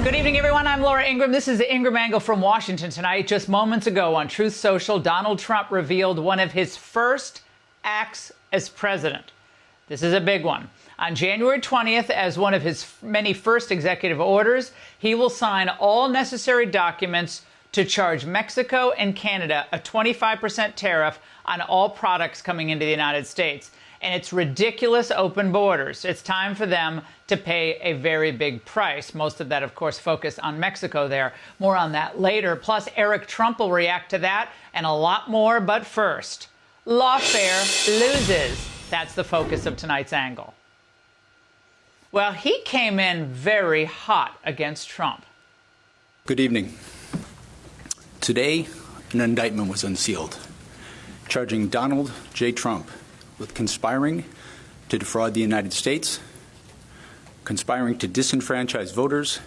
Good evening, everyone. I'm Laura Ingraham. This is the Ingraham Angle from Washington tonight. Just moments ago on Truth Social, Donald Trump revealed one of his first acts as president. This is a big one. On January 20th, as one of his many first executive orders, he will sign all necessary documents to charge Mexico and Canada a 25% tariff on all products coming into the United States. And it's ridiculous open borders. It's time for them to pay a very big price. Most of that, of course, focused on Mexico there. More on that later. Plus, Eric Trump will react to that and a lot more. But first, lawfare loses. That's the focus of tonight's angle. Well, he came in very hot against Trump. Good evening. Today, an indictment was unsealed, charging Donald J. Trump with conspiring to defraud the United States, conspiring to disenfranchise voters,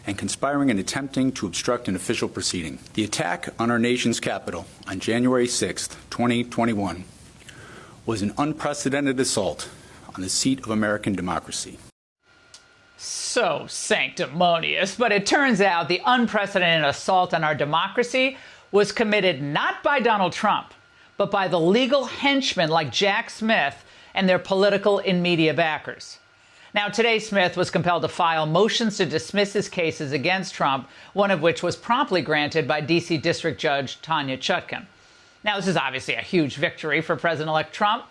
and conspiring and attempting to obstruct an official proceeding. The attack on our nation's capital on January 6, 2021, was an unprecedented assault on the seat of American democracy. So sanctimonious, but it turns out the unprecedented assault on our democracy was committed not by Donald Trump, but by the legal henchmen like Jack Smith and their political and media backers. Now, today, Smith was compelled to file motions to dismiss his cases against Trump, one of which was promptly granted by D.C. District Judge Tanya Chutkan. Now, this is obviously a huge victory for President-elect Trump,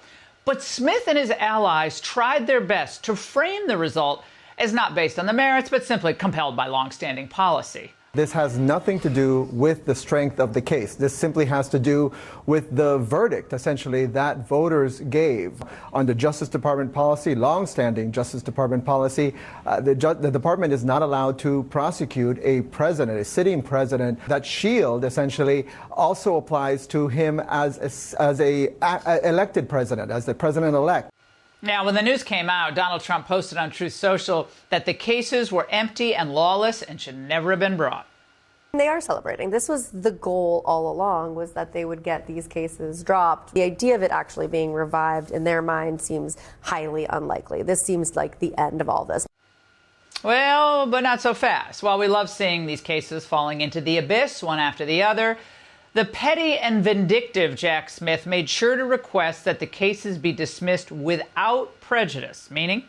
but Smith and his allies tried their best to frame the result as not based on the merits, but simply compelled by longstanding policy. This has nothing to do with the strength of the case. This simply has to do with the verdict, essentially, that voters gave. Under Justice Department policy, longstanding Justice Department policy, the department is not allowed to prosecute a president, a sitting president. That shield, essentially, also applies to him as a elected president, as the president-elect. Now, when the news came out, Donald Trump posted on Truth Social that the cases were empty and lawless and should never have been brought. They are celebrating. This was the goal all along, was that they would get these cases dropped. The idea of it actually being revived in their mind seems highly unlikely. This seems like the end of all this. Well, but not so fast. While we love seeing these cases falling into the abyss one after the other, the petty and vindictive Jack Smith made sure to request that the cases be dismissed without prejudice, meaning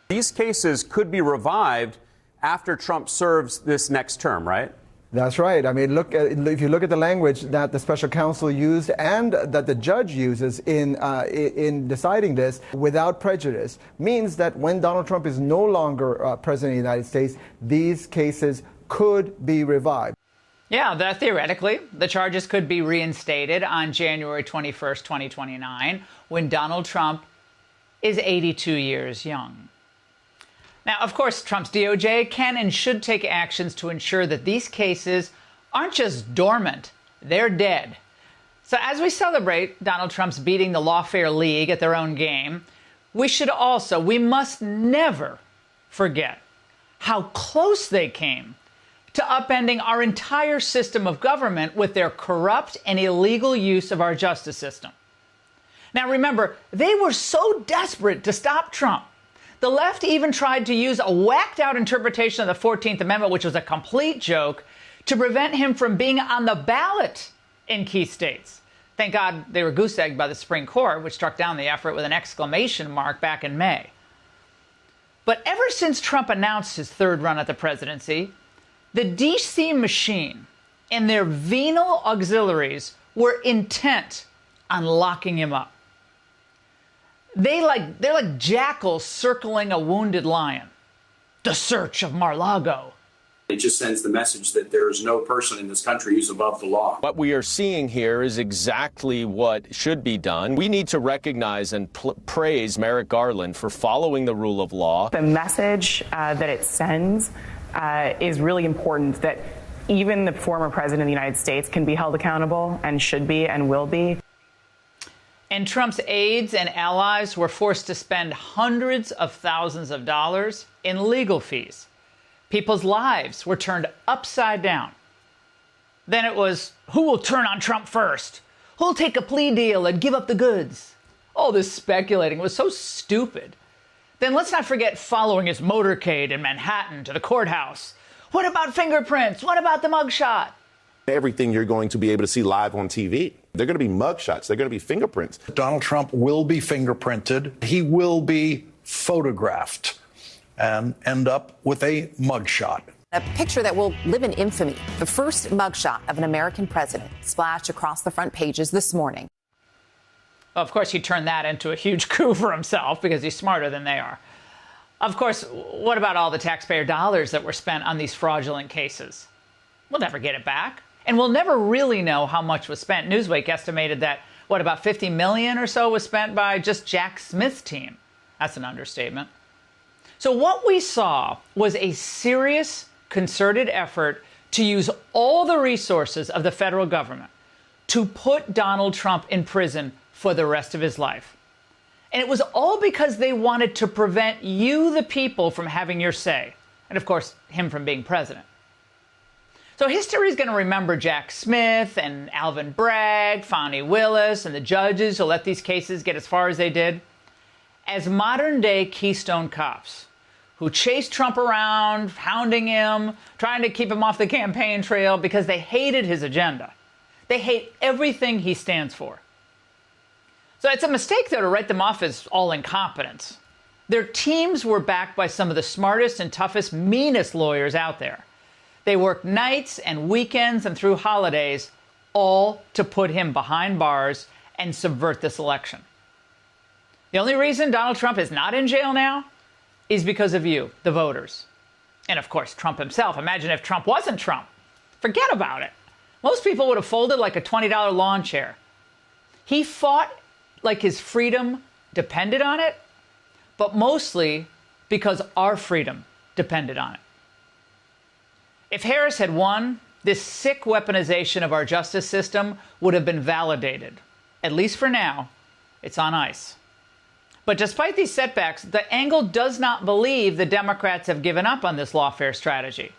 these cases could be revived after Trump serves this next term, right? That's right. I mean, if you look at the language that the special counsel used and that the judge uses in deciding this, without prejudice, means that when Donald Trump is no longer president of the United States, these cases could be revived. Yeah, that theoretically, the charges could be reinstated on January 21st, 2029, when Donald Trump is 82 years young. Now, of course, Trump's DOJ can and should take actions to ensure that these cases aren't just dormant, they're dead. So as we celebrate Donald Trump's beating the lawfare league at their own game, we must never forget how close they came to upending our entire system of government with their corrupt and illegal use of our justice system. Now remember, they were so desperate to stop Trump. The left even tried to use a whacked-out interpretation of the 14th Amendment, which was a complete joke, to prevent him from being on the ballot in key states. Thank God they were goose-egged by the Supreme Court, which struck down the effort with an exclamation mark back in May. But ever since Trump announced his third run at the presidency, the D.C. machine and their venal auxiliaries were intent on locking him up. They're like jackals circling a wounded lion. The search of Mar-a-Lago. It just sends the message that there is no person in this country who's above the law. What we are seeing here is exactly what should be done. We need to recognize and praise Merrick Garland for following the rule of law. The message that it sends is really important, that even the former president of the United States can be held accountable and should be and will be. And Trump's aides and allies were forced to spend hundreds of thousands of dollars in legal fees. People's lives were turned upside down. Then it was, who will turn on Trump first? Who'll take a plea deal and give up the goods? All this speculating was so stupid. Then let's not forget following his motorcade in Manhattan to the courthouse. What about fingerprints? What about the mugshot? Everything you're going to be able to see live on TV. They're going to be mugshots. They're going to be fingerprints. Donald Trump will be fingerprinted. He will be photographed and end up with a mugshot. A picture that will live in infamy. The first mugshot of an American president splashed across the front pages this morning. Of course, he turned that into a huge coup for himself because he's smarter than they are. Of course, what about all the taxpayer dollars that were spent on these fraudulent cases? We'll never get it back. And we'll never really know how much was spent. Newsweek estimated that, about 50 million or so was spent by just Jack Smith's team. That's an understatement. So what we saw was a serious, concerted effort to use all the resources of the federal government to put Donald Trump in prison for the rest of his life. And it was all because they wanted to prevent you, the people, from having your say. And of course, him from being president. So history is going to remember Jack Smith and Alvin Bragg, Fani Willis, and the judges who let these cases get as far as they did as modern-day Keystone cops who chased Trump around, hounding him, trying to keep him off the campaign trail because they hated his agenda. They hate everything he stands for. So it's a mistake, though, to write them off as all incompetence. Their teams were backed by some of the smartest and toughest, meanest lawyers out there. They worked nights and weekends and through holidays, all to put him behind bars and subvert this election. The only reason Donald Trump is not in jail now is because of you, the voters. And of course, Trump himself. Imagine if Trump wasn't Trump. Forget about it. Most people would have folded like a $20 lawn chair. He fought like his freedom depended on it, but mostly because our freedom depended on it. If Harris had won, this sick weaponization of our justice system would have been validated. At least for now, it's on ice. But despite these setbacks, the Angle does not believe the Democrats have given up on this lawfare strategy.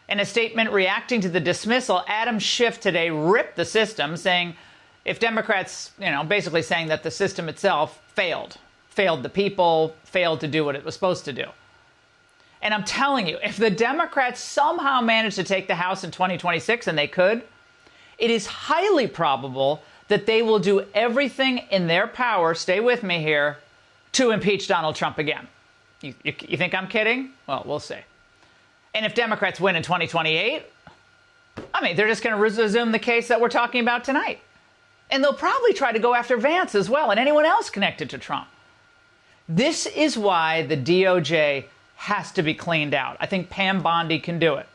In a statement reacting to the dismissal, Adam Schiff today ripped the system, saying, if Democrats, basically saying that the system itself failed the people, failed to do what it was supposed to do. And I'm telling you, if the Democrats somehow manage to take the House in 2026, and they could, it is highly probable that they will do everything in their power, stay with me here, to impeach Donald Trump again. You think I'm kidding? Well, we'll see. And if Democrats win in 2028, they're just going to resume the case that we're talking about tonight. And they'll probably try to go after Vance as well and anyone else connected to Trump. This is why the DOJ has to be cleaned out. I think Pam Bondi can do it.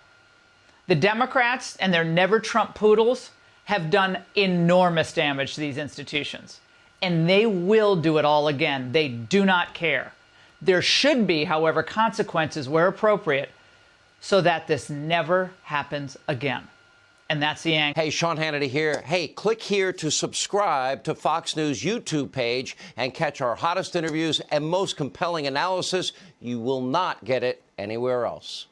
The Democrats and their never Trump poodles have done enormous damage to these institutions. And they will do it all again. They do not care. There should be, however, consequences where appropriate so that this never happens again. And that's the angle. Hey, Sean Hannity here. Hey, click here to subscribe to Fox News YouTube page and catch our hottest interviews and most compelling analysis. You will not get it anywhere else.